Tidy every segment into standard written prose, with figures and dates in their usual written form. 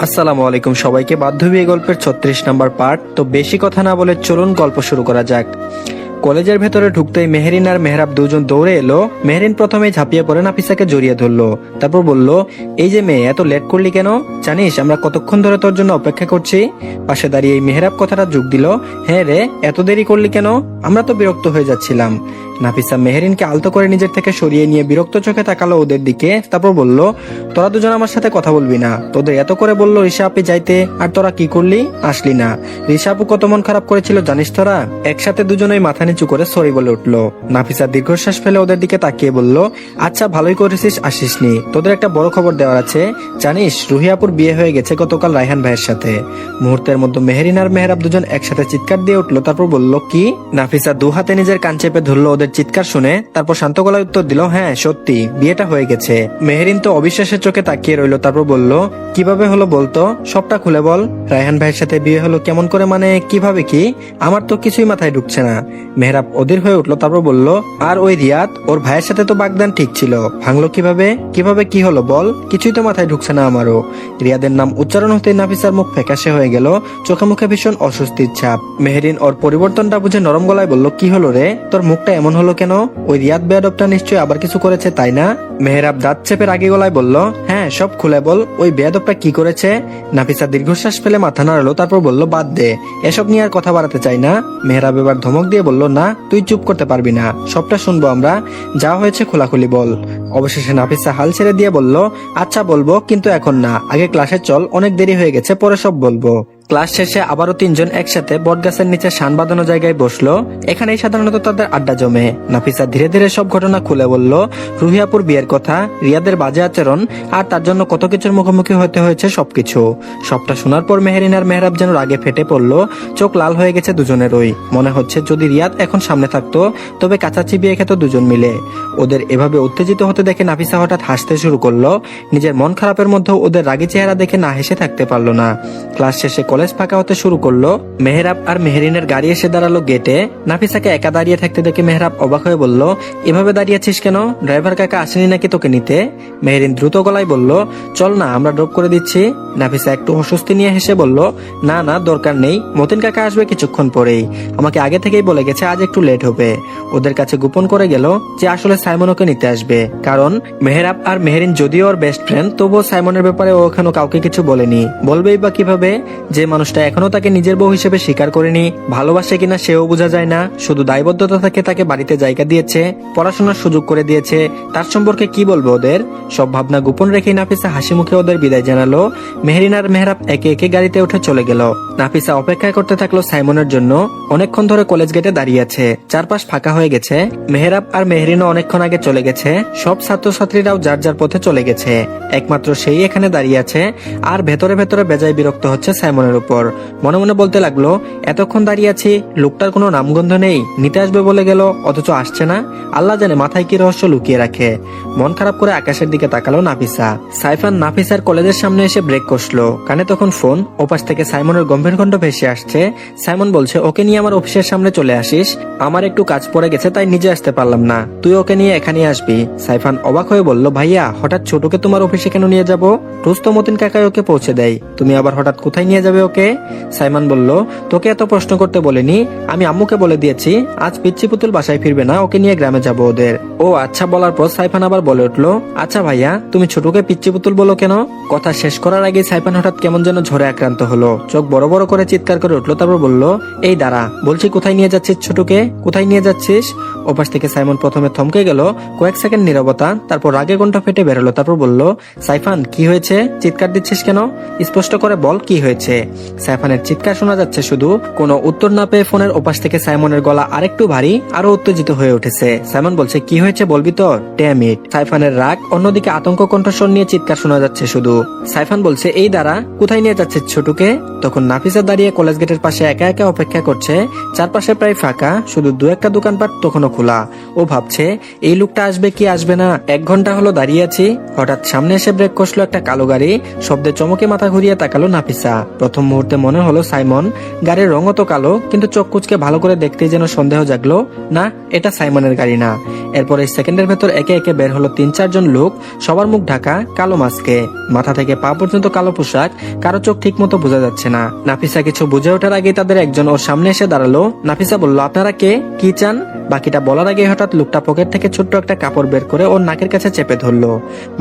আসসালামু আলাইকুম সবাইকে। বাধ্য বিয়ে গল্পের 36 নম্বর পার্ট। তো বেশি কথা না বলে চলুন গল্প শুরু করা যাক। কলেজের ভেতরে ঢুকতেই মেহেরিন আর মেহরাব দুজন দৌড়ে এলো। মেহেরিন প্রথমেই ঝাঁপিয়ে পড়ে নাফিসাকে জড়িয়ে ধরলো, তারপর বলল, এই যে মেয়ে, এত লেট করলি কেন? জানিস আমরা কতক্ষণ ধরে তোর জন্য অপেক্ষা করছি? পাশে দাঁড়িয়ে মেহরাব কথাটা যোগ দিল, হ্যাঁ রে, এত দেরি করলি কেন? আমরা তো বিরক্ত হয়ে যাচ্ছিলাম। নাফিসা মেহেরিনকে আলতো করে নিজের থেকে সরিয়ে নিয়ে বিরক্ত চোখে তাকালো ওদের দিকে, তারপর বলল, তোরা দুজন আমার সাথে কথা বলবি না? তোদের এত করে বললো রিশা আপি যাইতে, আর তোরা কি করলি? আসলি না। রিশা আপু কত মন খারাপ করেছিল জানিস তোরা? একসাথে দুজনেই মাথা নিচু করে সরি বলে উঠলো। নাফিসা দীর্ঘশ্বাস ফেলে ওদের দিকে তাকিয়ে বলল, আচ্ছা ভালোই করেছিস আসিসনি, তোদের একটা বড় খবর দেওয়ার আছে। জানিস রুহি আপুর বিয়ে হয়ে গেছে গতকাল রায়হান ভাইয়ের সাথে। মুহূর্তের মধ্যে মেহেরিন আর মেহরাব দুজন একসাথে চিৎকার দিয়ে উঠলো, তারপর বলল, কি? নাফিসা দু হাতে নিজের কান চেপে ধরলো ওদের চিৎকার শুনে, তারপর শান্ত গলায় উত্তর দিল, হ্যাঁ সত্যি, বিয়েটা হয়ে গেছে। মেহেরিন তো অবিশ্বাসের চোখে তাকিয়ে রইলো, তারপর বলল, কিভাবে হলো বলতো, সবটা খুলে বল। রায়হান ভাইয়ের সাথে বিয়ে হলো কেমন করে, মানে কিভাবে কি? আমার তো কিছুই মাথায় ঢুকছে না। মেহরাব অধীর হয়ে উঠলো, তারপর বলল, আর ওই রিয়াদ, ওর ভাইয়ের সাথে তো বাগদান ঠিক ছিল, ভাঙলো কিভাবে? কিভাবে কি হলো বল, কিছুই তো মাথায় ঢুকছে না আমারও। রিয়াদের নাম উচ্চারণ হতে নাফিসার মুখ ফ্যাকাশে হয়ে গেল, চোখে মুখে ভীষণ অস্বস্তির ছাপ। মেহেরিন ওর পরিবর্তনটা বুঝে নরম গলায় বলল, কি হলো রে, তোর মুখটা এমন হলো কেন? ওই রিয়াদ বেয়াদবটা নিশ্চয়ই আবার কিছু করেছে, তাই না? মেহরাব দাঁত চেপে রাগী গলায় বলল, হ্যাঁ সব খুলে বল, ওই বেয়াদবটা কি করেছে? নাফিসা দীর্ঘশ্বাস ফেলে মাথা নাড়ালো, তারপর বলল, বাদ দে, এসব নিয়ে আর কথা বাড়াতে চাই না। মেহরাব এবার ধমক দিয়ে বলল, না তুই চুপ করতে পারবি না, সবটা শুনবো আমরা, যা হয়েছে খোলাখুলি বল। অবশেষে নাফিসা হাল ছেড়ে দিয়ে বলল, আচ্ছা বলবো, কিন্তু এখন না, আগে ক্লাসে চল, অনেক দেরি হয়ে গেছে, পরে সব বলবো। ক্লাস শেষে আবারও তিনজন একসাথে বটগাছের নিচে শান বাঁধানো জায়গায় বসলো। এখানেই সাধারণত তাদের আড্ডা জমে। নাফিসা ধীরে ধীরে সব ঘটনা খুলে বলল, রুহিয়াপুর বিয়ের কথা, রিয়াদের বাজে আচরণ, আর তার জন্য কত কিছুর মুখোমুখি হতে হয়েছে সবকিছু। সবটা শোনার পর মেহেরিন আর মেহরাব যেন রাগে ফেটে পড়লো, চোখ লাল হয়ে গেছে দুজনেরই। মনে হচ্ছে যদি রিয়াদ এখন সামনে থাকতো তবে কাছাচি বিয়ে খেত দুজন মিলে। ওদের এভাবে উত্তেজিত হতে দেখে নাফিসা হঠাৎ হাসতে শুরু করলো। নিজের মন খারাপের মধ্যে ওদের রাগী চেহারা দেখে না হেসে থাকতে পারলো না। ক্লাস শেষে কলেজ ফাঁকা হতে শুরু করলো। মেহরাব আর মেহেরিনের গাড়ি এসে দাঁড়ালো গেটে। নাফিসাকে একা দাঁড়িয়ে থাকতে দেখে মেহরাব অবাক হয়ে বলল, এভাবে দাঁড়িয়েছিস কেন? ড্রাইভার কাকা আসেনি নাকি তোকে নিতে? মেহেরিন দ্রুত গলায় বলল, চল না, আমরা ড্রপ করে দিচ্ছি। নাফিসা একটু অস্বস্তি নিয়ে হেসে বলল, না না দরকার নেই, মতিন কাকা আসবে কিছুক্ষণ পরেই, আমাকে আগে থেকেই বলে গেছে আজ একটু লেট হবে। ওদের কাছে গোপন করে গেল যে আসলে সাইমন ওকে নিতে আসবে, কারণ মেহরাব আর মেহেরিন যদিও ওর বেস্ট ফ্রেন্ড, তবুও সাইমনের ব্যাপারে ও এখনো কাউকে কিছু বলেনি। বলবেই বা কিভাবে? যে মানুষটা এখনো তাকে নিজের বউ হিসেবে স্বীকার করেনি, ভালোবাসে কিনা সেও বোঝা যায় না, শুধু দায়বদ্ধতা থেকে তাকে বাড়িতে জায়গা দিয়েছে, পড়াশোনার সুযোগ করে দিয়েছে, তার সম্পর্কে কি বলবো ওদের? সব ভাবনা গোপন রেখে নাফিসা হাসি মুখে ওদের বিদায় জানালো। মেহেরিন আর মেহরাব একে একে গাড়িতে উঠে চলে গেল। নাফিসা অপেক্ষা করতে থাকলো সাইমনের জন্য। অনেকক্ষণ ধরে কলেজ গেটে দাঁড়িয়ে আছে, চারপাশ ফাঁকা হয়ে গেছে। মেহরাব আর মেহেরিনও অনেকক্ষণ আগে চলে গেছে, সব ছাত্রছাত্রীরাও যার যার পথে চলে গেছে, একমাত্র সেই এখানে দাঁড়িয়ে আছে। আর ভেতরে ভেতরে বেজায় বিরক্ত হচ্ছে সাইমনের উপর। মনে মনে বলতে লাগলো, এতক্ষণ দাঁড়িয়ে আছি, লোকটার কোনো নামগন্ধ নেই, নিতে আসবে বলে গেল অথচ আসছে না। আল্লাহ জানে মাথায় কি রহস্য লুকিয়ে রাখে। মন খারাপ করে আকাশের দিকে তাকালো নাফিসা। সাইফান নাফিসার কলেজের সামনে এসে ব্রেক কষলো, কানে তখন ফোন। ওপাশ থেকে সাইমনের গম্ভীর কণ্ঠ ভেসে আসছে। সাইমন বলছে, ওকে নিয়ে আমার অফিসের সামনে চলে আসিস, আমার একটু কাজ পড়ে গেছে তাই নিজে আসতে পারলাম না, তুই ওকে নিয়ে এখানে আসবি। সাইফান অবাক হয়ে বলল, ভাইয়া হঠাৎ ছোটকে তোমার অফিসে কেন নিয়ে যাবো? রোজ তো মতিন কাকাই ওকে পৌঁছে দেয়, তুমি আবার হঠাৎ কোথায় নিয়ে যাবে ওকে? সাইমন বলল, তোকে এত প্রশ্ন করতে বলিনি, আমি আম্মুকে বলে দিয়েছি আজ পিচ্চি পুতুল বাসায় ফিরবে না, ওকে নিয়ে গ্রামে যাবো ওদের। ও আচ্ছা বলার পর সাইফান আবার বলে উঠলো, আচ্ছা ভাইয়া তুমি ছোটকে পিচ্চি পুতুল বলো কেন? কথা শেষ করার আগে সাইফান হঠাৎ কেমন যেন ঝড়ে আক্রান্ত হলো, চোখ বড় বড় করে চিৎকার করে উঠলো, তারপর বলল, এই দাঁড়া, বলছি কোথায় নিয়ে যাচ্ছিস ছোটকে, কোথায় নিয়ে যাচ্ছিস? ওপাশ থেকে সাইমন প্রথমে থমকে গেল, কয়েক সেকেন্ড নীরবতা, তারপর রাগে কণ্ঠ ফেটে বেরোলো, তারপর বলল, সাইফান কি হয়েছে, চিৎকার দিচ্ছিস কেন? স্পষ্ট করে বল কি হয়েছে। সাইফানের চিৎকার শোনা যাচ্ছে শুধু। কোনো উত্তর না পেয়ে ফোনের ওপাশ থেকে সাইমনের গলা আরেকটু ভারী, আরো উত্তেজিত হয়ে উঠেছে। সাইমন বলছে, কি হয়েছে বলবি তো? Damn it. সাইফানের রাগ, অন্যদিকে আতঙ্ক কণ্ঠস্বর নিয়ে চিৎকার শোনা যাচ্ছে শুধু। সাইফান বলছে, এই দাঁড়া, কোথায় নিয়ে যাচ্ছে ছোটকে? তখন নাফিসা দাঁড়িয়ে কলেজ গেটের পাশে একা একা অপেক্ষা করছে। চারপাশে প্রায় ফাঁকা, শুধু দু একটা দোকানপাট তখনও খোলা। ও ভাবছে এই লোকটা আসবে কি আসবে না, 1 ঘন্টা হলো দাঁড়িয়ে আছি। হঠাৎ সামনে এসে ব্রেক কষলো একটা কালো গাড়ি। শব্দে চমকে মাথা ঘুরিয়ে তাকালো নাফিসা। প্রথম মুহূর্তে মনে হলো সাইমন। গাড়ির রঙও তো কালো, কিন্তু চোখ কুচকে ভালো করে দেখতেই যেন সন্দেহ জাগলো, না এটা সাইমনের গাড়ি না। এরপর এই সেকেন্ডের ভেতর একে একে বের হলো 3-4 জন লোক, সবার মুখ ঢাকা, কালো মাস্কে, মাথা থেকে পা পর্যন্ত কালো পোশাক, কারো চোখ ঠিক মতো বোঝা যাচ্ছে না। নাফিসা কিছু বুঝে ওঠার আগেই তাদের একজন ওর সামনে এসে দাঁড়ালো। নাফিসা বলল, আপনারা কে, কি চান? বাকিটা বলার আগে হঠাৎ লোকটা পকেট থেকে ছোট্ট একটা কাপড় বের করে ওর নাকের কাছে চেপে ধরলো।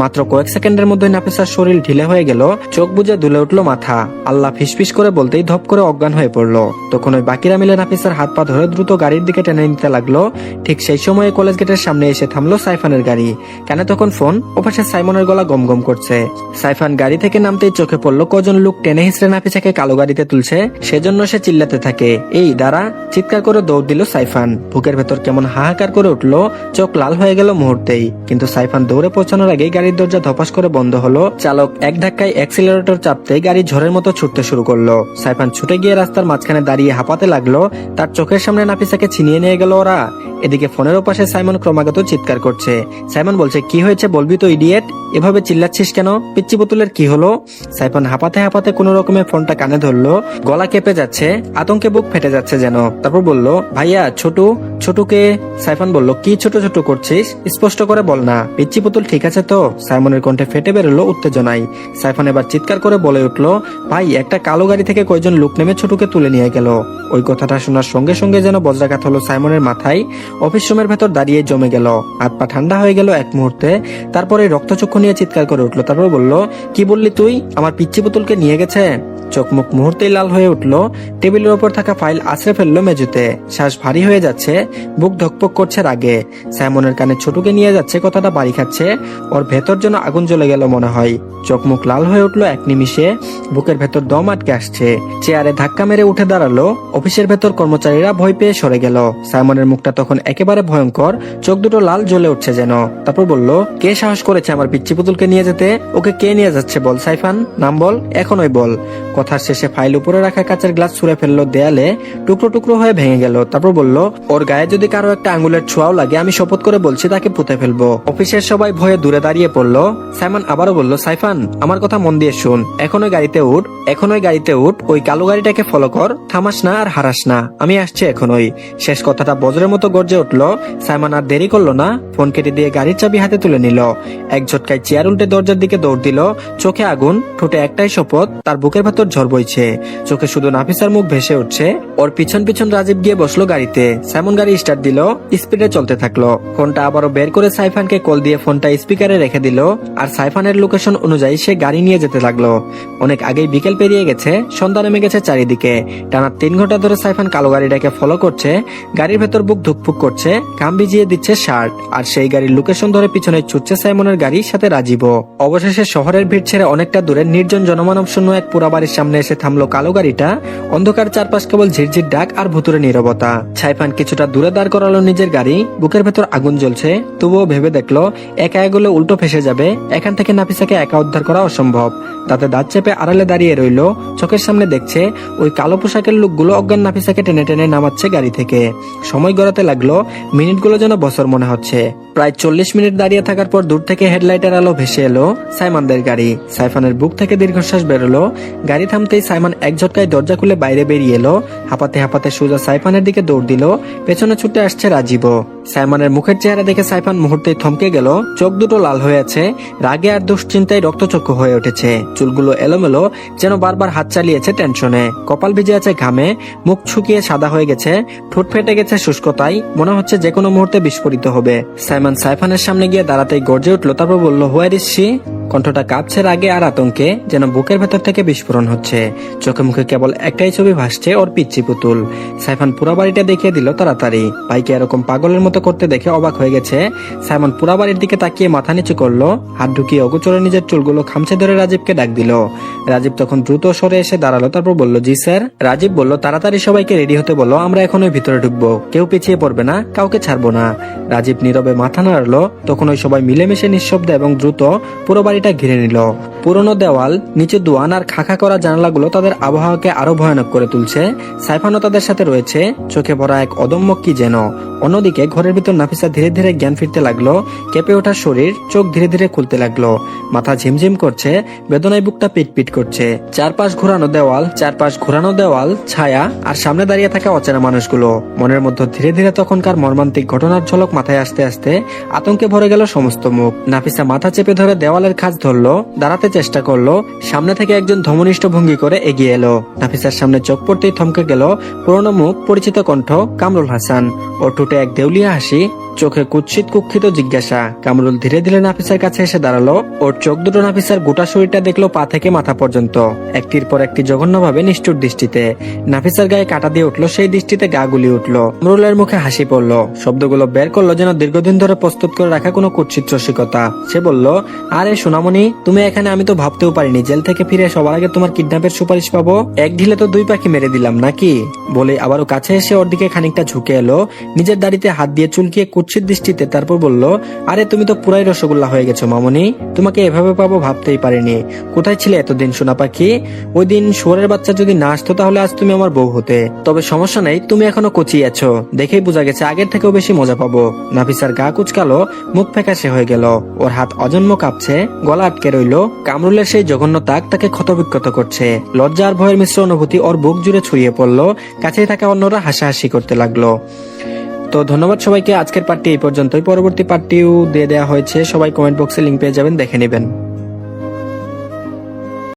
মাত্র কয়েক সেকেন্ডের মধ্যে নাফিসার শরীর ঢিলে হয়ে গেল, চোখ বুজে দুলে উঠলো মাথা। আল্লাহ ফিসফিস করে বলতেই ধপ করে অজ্ঞান হয়ে পড়লো। তখন ওই বাকিরা মিলে নাফিসার হাত পা ধরে দ্রুত গাড়ির দিকে টেনে নিতে লাগলো। ঠিক সেই সময় কলেজ গেটের সামনে এসে থামলো সাইফানের গাড়ি। কেন তখন ফোন, ওপাশে সাইমনের গলা গম গম করছে। সাইফান গাড়ি থেকে নামতেই চোখে পড়লো কজন লোক টেনে হিসড়ে নাফিসাকে কালো গাড়িতে তুলছে। সেজন্য সে চিল্লাতে থাকে, এই দাঁড়া। চিৎকার করে দৌড় দিল সাইফান। বুকের ভেতর কেমন হাহাকার করে উঠলো, চোখ লাল হয়ে গেল মুহূর্তেই। কিন্তু সাইফান দৌড়ে পৌঁছানোর আগেই গাড়ির দরজা ধপাস করে বন্ধ হলো। চালক এক ধাক্কায় অ্যাক্সিলারেটর চাপতেই গাড়ি ঝড়ের মতো ছুটতে শুরু করলো। সাইফান ছুটে গিয়ে রাস্তার মাঝখানে দাঁড়িয়ে হাঁপাতে লাগলো। তার চোখের সামনে নাফিসাকে ছিনিয়ে নিয়ে গেল ওরা। এদিকে ফোনের ওপাশে সাইমন ক্রমাগত চিৎকার করছে। সাইমন বলছে, কি হয়েছে বলবি তো ইডিয়েট, এভাবে চিল্লাচ্ছিস কেন, পিচ্চি পুতুলের কি হলো? সাইফান হাঁপাতে হাঁপাতে কোন রকমের ফোনটা কানে ধরলো। গলা কেঁপে যাচ্ছে, আতঙ্কে বুক ফেটে যাচ্ছে যেন। তারপর বলল, ভাইয়া ছোটুকে। সাইফান বলল, কি ছোট ছোট করছিস, স্পষ্ট করে বল না, পিচ্চি পুতুল ঠিক আছে তো? সাইমনের কণ্ঠে ফেটে বেরোলো উত্তেজনায়। সাইফান এবার চিৎকার করে বলে উঠলো, ভাই একটা কালো গাড়ি থেকে কয়জন লোক নেমে ছোটুকে তুলে নিয়ে গেল। ওই কথাটা শোনার সঙ্গে সঙ্গে যেন বজ্রাঘাত হলো সাইমনের মাথায়। অফিস রুমের ভেতর দাঁড়িয়ে জমে গেল, হাত পা ঠান্ডা হয়ে গেল এক মুহূর্তে। তারপরে রক্তচক্ষু নিয়ে চিৎকার করে উঠলো। তারপর বলল, কি বললি তুই, আমার পিচ্চি পুতুলকে নিয়ে গেছে? চোখ মুখ মুহূর্তেই লাল হয়ে উঠলো। টেবিলের উপর থাকা ফাইল আছড়ে ফেললো মেঝেতে। শ্বাস ভারী হয়ে যাচ্ছে, বুক ধকপক করছে রাগে। সাইমনের কানে ছোটুকে নিয়ে যাচ্ছে কথাটা বাড়ি খাচ্ছে। ওর ভেতর যেন আগুন জ্বলে গেল মনে হয়। চোখ মুখ লাল হয়ে উঠলো এক নিমিষে, বুকের ভেতর দম আটকে আসছে। চেয়ারে ধাক্কা মেরে উঠে দাঁড়ালো। অফিসের ভেতর কর্মচারীরা ভয় পেয়ে সরে গেল। সাইমনের মুখটা তখন একেবারে ভয়ঙ্কর, চোখ দুটো লাল জ্বলে উঠছে যেন। তারপর বলল, কে সাহস করেছে আমার পিচ্চি পুতুলকে নিয়ে যেতে? ওকে কে নিয়ে যাচ্ছে বল সাইফান, নাম বল, এখনই বল। কথার শেষে ফাইল উপরে রাখা কাঁচের গ্লাস ছুঁড়ে ফেললো দেয়ালে, টুকরো টুকরো হয়ে ভেঙে গেল। তারপর বলল, ওর গায়ে যদি কারো একটা আঙ্গুলের ছোঁয়াও লাগে আমি শপথ করে বলছি তাকে পুঁতে ফেলবো। অফিসের সবাই ভয়ে দূরে দাঁড়িয়ে পড়লো। সাইমন আবারও বলল, সাইফান আমার কথা মন দিয়ে শুন, এখনই গাড়িতে উঠ, ওই কালো গাড়িটাকে ফলো কর, থামাস না আর হারাস না, আমি আসছি এখনই। শেষ কথাটা বজ্রের মতো গর্জে উঠলো। সাইমন আর দেরি করলো না, ফোন কেটে দিয়ে গাড়ির চাবি হাতে তুলে নিল। এক ঝটকায় চেয়ার উল্টে দরজার দিকে দৌড় দিল। চোখে আগুন, ঠোঁটে একটাই শপথ, তার বুকের ভেতর ঝড় বইছে। চোখে শুধু নাফিসার মুখ ভেসে উঠছে। ওর পিছন পিছন রাজীব গিয়ে বসলো গাড়িতে। সাইমন গাড়ি স্টার্ট দিল, স্পিডে চলতে থাকলো। ফোনটা আবারও বের করে সাইফানকে কল দিয়ে ফোনটা স্পিকারে রেখে দিল। আর সাইফানের লোকেশন অনুযায়ী সে গাড়ি নিয়ে যেতে লাগলো। অনেক আগেই বিকেল পেরিয়ে গেছে, সন্ধ্যা নেমে গেছে চারিদিকে। টানা 3 ঘন্টা ধরে সাইফান কালো গাড়িটাকে ফলো করছে। গাড়ির ভেতর বুক ধুকপুক করছে, ঘাম ভিজিয়ে দিচ্ছে শার্ট। আর সেই গাড়ির লোকেশন ধরে পিছনে ছুটছে সাইমনের গাড়ির সাথে রাজীবও। অবশেষে শহরের ভিড় ছেড়ে অনেকটা দূরে নির্জন জনমানব শূন্য এক পুরা বাড়ির সামনে এসে থামলো কালো গাড়িটা। অন্ধকার চারপাশ কেবল ঝিরঝির ডাক আর ভুতুরে নীরবতা। সাইফান কিছুটা দূরে দাঁড় করালো নিজের গাড়ি। বুকের ভেতর আগুন জ্বলছে, তবুও ভেবে দেখলো একা এগোলে উল্টো ফেসে যাবে। এখান থেকে নাফিসাকে একা উদ্ধার করা অসম্ভব। তাতে দাঁত চেপে আড়ালে দাঁড়িয়ে রইলো। চোখের সামনে দেখছে ওই কালো পোশাকের লোকগুলো অজ্ঞান নাফিসাকে টেনে টেনে নামাচ্ছে গাড়ি থেকে। সময় গড়াতে লাগলো, মিনিটগুলো যেন বছর মনে হচ্ছে। প্রায় 40 মিনিট দাঁড়িয়ে থাকার পর দূর থেকে হেডলাইটের আলো ভেসে এলো সাইমনদের গাড়ি। সাইফানের বুক থেকে দীর্ঘশ্বাস বেরোলো। গাড়ি থামতেই সাইমন এক ঝটকায় দরজা খুলে বাইরে বেরিয়ে এলো। হাঁপাতে হাঁপাতে সোজা সাইফানের দিকে দৌড় দিল। পেছনে ছুটে আসছে রাজীবও। সাইমনের মুখের চেহারা দেখে সাইফান মুহূর্তেই থমকে গেল। চোখ দুটো লাল হয়ে আছে, রাগে আর দুশ্চিন্তায় রক্তচক্ষু হয়ে উঠেছে। চুলগুলো এলোমেলো, যেন বারবার হাত চালিয়েছে টেনশনে। কপাল ভিজে আছে ঘামে, মুখ শুকিয়ে সাদা হয়ে গেছে, ঠোঁট ফেটে গেছে শুষ্কতায়। মনে হচ্ছে যে কোনো মুহূর্তে বিস্ফোরিত হবে। সাইমন সাইফানের সামনে গিয়ে দাঁড়াতেই গর্জে উঠলো। তারপর বলল, হোয়ার ইজ শি? কণ্ঠটা কাঁপছে রাগে আর আতঙ্কে, যেন বুকের ভেতর থেকে বিস্ফোরণ হচ্ছে। চোখে মুখে কেবল একটাই ছবি ভাসছে, ওর পিচ্চি পুতুল। সাইফান পুরো বাড়িটা দেখিয়ে দিল তাড়াতাড়ি। ভাইকে এরকম পাগলের মতো করতে দেখে অবাক হয়ে গেছে। সাইমন পুরো বাড়ির দিকে তাকিয়ে মাথা নিচু করলো, হাত ঢুকিয়ে অগোচরে নিজের চুলগুলো খামচে ধরে রাজীবকে ডাক দিল। রাজীব তখন দ্রুত সরে এসে দাঁড়ালো। তারপর বলল, জি স্যার। রাজীব বলল, তাড়াতাড়ি সবাইকে রেডি হতে বলো, আমরা এখনই ভিতরে ঢুকবো, কেউ পিছিয়ে পড়বে না, কাউকে ছাড়বো না। রাজীব নীরবে মাথা নাড়লো। তখন ওই সবাই মিলেমিশে নিঃশব্দে এবং দ্রুত পুরো বাড়িটা ঘিরে নিল। পুরনো দেওয়াল, নিচে দোয়ান আর খাখা করা জানালাগুলো তাদের আবহাওয়াকে আরো ভয়ানক করে তুলছে। সাইফানও তাদের সাথে রয়েছে, চোখে ভরা এক অদম্য কি যেন। অন্যদিকে ঘরের ভিতর নাফিসা ধীরে ধীরে জ্ঞান ফিরতে লাগলো। কেঁপে ওঠা শরীর, চোখ ধীরে ধীরে খুলতে লাগলো। মাথা ঝিমঝিম করছে, বেদনায় বুকটা পিটপিট করছে। চারপাশ ঘোরানো দেওয়াল, ছায়া আর সামনে দাঁড়িয়ে থাকা অচেনা মানুষগুলো। মনের মধ্যে ধীরে ধীরে তখনকার মর্মান্তিক ঘটনার ঝলক মাথায় আসতে আসতে আতঙ্কে ভরে গেল সমস্ত মুখ। নাফিসা মাথা চেপে ধরে দেওয়ালের খাঁজ ধরলো, দাঁড়াতে চেষ্টা করলো। সামনে থেকে একজন ধমনিষ্ঠ ভঙ্গি করে এগিয়ে এলো। নাফিসার সামনে চোখ পড়তেই থমকে গেল পুরনো মুখ, পরিচিত কণ্ঠ, কামরুল হাসান। ওর ঠোঁটে এক দেউলিয়া হাসি, চোখে কুৎসিত কুক্ষিত জিজ্ঞাসা। কামরুল ধীরে ধীরে নাফিসার কাছে এসে দাঁড়ালো। ওর চোখ দুটো নাফিসার গোটা শরীরটা দেখলো পা থেকে মাথা পর্যন্ত, একটির পর একটি জঘন্যভাবে নিষ্ঠুর দৃষ্টিতে। নাফিসার গায়ে কাটা দিয়ে উঠলো, সেই দৃষ্টিতে গা গুলি উঠলো। কামরুলের মুখে হাসি পড়লো, শব্দগুলো বের করলো যেন দীর্ঘদিন ধরে প্রস্তুত করে রাখা কোনো কুৎসিত রসিকতা। সে বলল, আরে সোনামণি, তুমি এখানে? আমি তো ভাবতেও পারিনি জেল থেকে ফিরে সবার আগে তোমার কিডন্যাপের সুপারিশ পাবো। এক ঢিলে তো দুই পাখি মেরে দিলাম নাকি? বলে আবারও কাছে এসে ওর দিকে খানিকটা ঝুঁকে এলো, নিজের দাড়িতে হাত দিয়ে চুলকিয়ে কুৎসিত দৃষ্টিতে। তারপর বলল, আরে তুমি তো পুরাই রসগোল্লা হয়ে গেছো মামনি, তোমাকে এভাবে পাবো ভাবতেই পারিনি। কোথায় ছিলে এতদিন সোনা পাখি? ওই দিন শুয়োরের বাচ্চা যদি না আসতো তাহলে আজ তুমি আমার বউ হতে। তবে সমস্যা নেই, তুমি এখনো কচি আছো, দেখেই বোঝা গেছে আগের থেকেও বেশি মজা পাবো। নাফিসার গা কুচকালো, মুখ ফ্যাকাশে হয়ে গেল, ওর হাত অজন্ম কাঁপছে, গলা আটকে রইলো। কামরুলের সেই জঘন্য তাক তাকে ক্ষতবিক্ষত করছে। লজ্জা আর ভয়ের মিশ্র অনুভূতি ওর বুক জুড়ে ছড়িয়ে পড়লো। কাছেই থাকা অন্যরা হাসাহাসি করতে লাগলো। তো ধন্যবাদ সবাইকে। আজকের পার্টটি এই পর্যন্তই, পরবর্তী পার্টটিও দিয়ে দেওয়া হয়েছে, সবাই কমেন্ট বক্সে লিংক পেয়ে যাবেন, দেখে নেবেন।